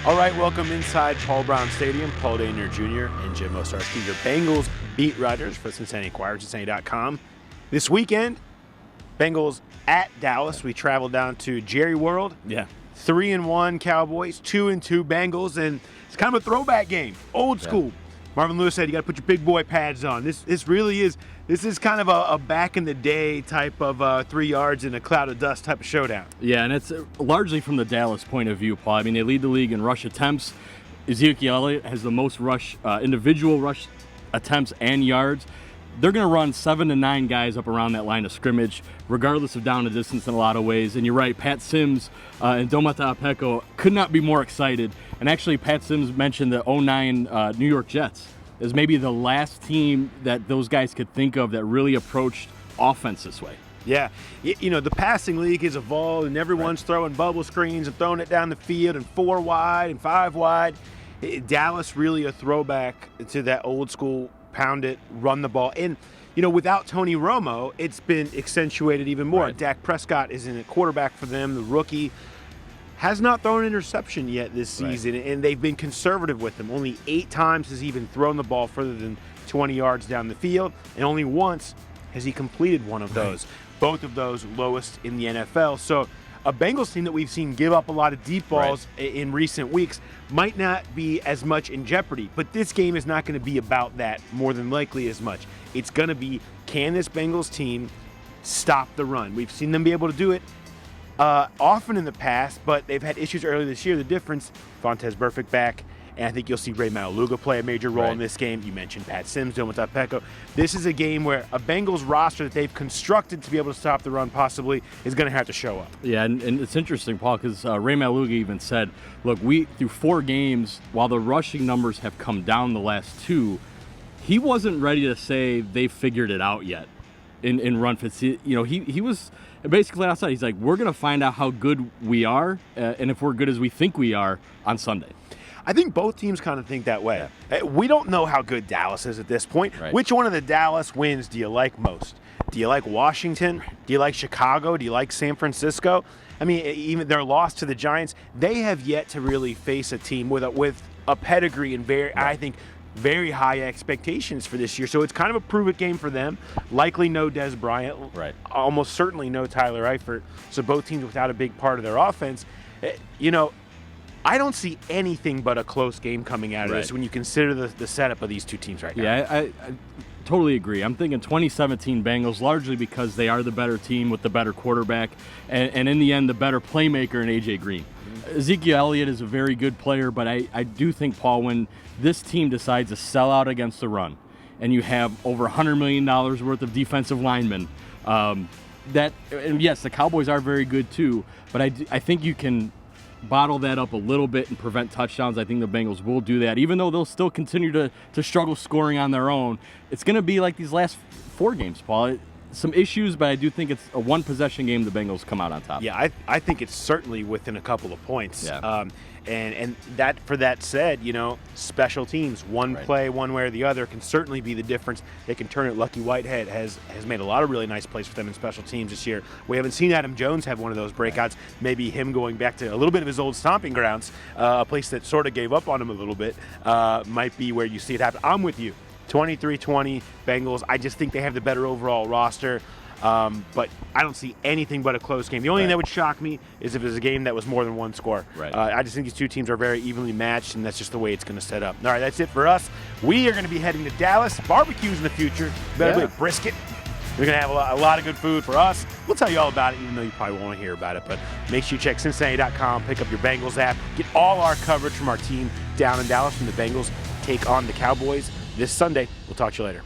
All right, welcome inside Paul Brown Stadium. Paul Dehner Jr. and Jim Owczarski, your Bengals beat writers for Cincinnati Enquirer, Cincinnati.com. This weekend, Bengals at Dallas. We traveled down to Jerry World. Yeah. 3-1 Cowboys, 2-2 Bengals, and it's kind of a throwback game, old school. Yeah. Marvin Lewis said you got to put your big boy pads on. This really is. This is kind of a back in the day type of 3 yards in a cloud of dust type of showdown. Yeah, and it's largely from the Dallas point of view, Paul. I mean, they lead the league in rush attempts. Ezekiel Elliott has the most individual rush attempts and yards. They're going to run 7 to 9 guys up around that line of scrimmage, regardless of down and distance in a lot of ways. And you're right, Pat Sims and Domata Apeko could not be more excited. And actually, Pat Sims mentioned the 2009 New York Jets as maybe the last team that those guys could think of that really approached offense this way. Yeah, you know, the passing league has evolved, and everyone's throwing bubble screens and throwing it down the field and 4 wide and 5 wide. Dallas really a throwback to that old school pound it, run the ball. And, you know, without Tony Romo, it's been accentuated even more. Right. Dak Prescott is in a quarterback for them, the rookie. Has not thrown an interception yet this season, and they've been conservative with him. Only 8 times has he even thrown the ball further than 20 yards down the field, and only once has he completed one of those. Both of those lowest in the NFL. So a Bengals team that we've seen give up a lot of deep balls in recent weeks might not be as much in jeopardy, but this game is not going to be about that more than likely as much. It's going to be, can this Bengals team stop the run? We've seen them be able to do it often in the past, but they've had issues earlier this year. The difference, Vontaze Burfict back, and I think you'll see Rey Maualuga play a major role in this game. You mentioned Pat Sims, Domata Apeko. This is a game where a Bengals roster that they've constructed to be able to stop the run possibly is going to have to show up. Yeah, and it's interesting, Paul, because Rey Maualuga even said, look, we through 4 games, while the rushing numbers have come down the last 2, he wasn't ready to say they figured it out yet in run fits. You know, he was basically outside. He's like, we're going to find out how good we are and if we're good as we think we are on Sunday. I think both teams kind of think that way. Yeah. We don't know how good Dallas is at this point. Right. Which one of the Dallas wins do you like most? Do you like Washington? Do you like Chicago? Do you like San Francisco? I mean, even their loss to the Giants, they have yet to really face a team with a pedigree and I think, very high expectations for this year. So it's kind of a prove-it game for them. Likely no Des Bryant. Almost certainly no Tyler Eifert. So both teams without a big part of their offense. You know, I don't see anything but a close game coming out of this when you consider the setup of these two teams right now. Yeah, I totally agree. I'm thinking 2017 Bengals, largely because they are the better team with the better quarterback and in the end, the better playmaker in A.J. Greene. Ezekiel Elliott is a very good player, but I do think, Paul, when this team decides to sell out against the run and you have over $100 million worth of defensive linemen, and yes, the Cowboys are very good too, but I think you can bottle that up a little bit and prevent touchdowns. I think the Bengals will do that, even though they'll still continue to struggle scoring on their own. It's going to be like these last 4 games, Paul. Some issues, but I do think it's a one-possession game. The Bengals come out on top. Yeah, I think it's certainly within a couple of points. Yeah. And that, for that said, you know, special teams, one play one way or the other can certainly be the difference. They can turn it. Lucky Whitehead has made a lot of really nice plays for them in special teams this year. We haven't seen Adam Jones have one of those breakouts. Maybe him going back to a little bit of his old stomping grounds, a place that sort of gave up on him a little bit, might be where you see it happen. I'm with you. 23-20 Bengals. I just think they have the better overall roster. But I don't see anything but a close game. The only thing that would shock me is if it was a game that was more than 1 score. I just think these two teams are very evenly matched, and that's just the way it's going to set up. All right, that's it for us. We are going to be heading to Dallas. Barbecues in the future. Better be a brisket. We're going to have a lot of good food for us. We'll tell you all about it, even though you probably won't hear about it. But make sure you check Cincinnati.com, pick up your Bengals app, get all our coverage from our team down in Dallas when the Bengals take on the Cowboys this Sunday. We'll talk to you later.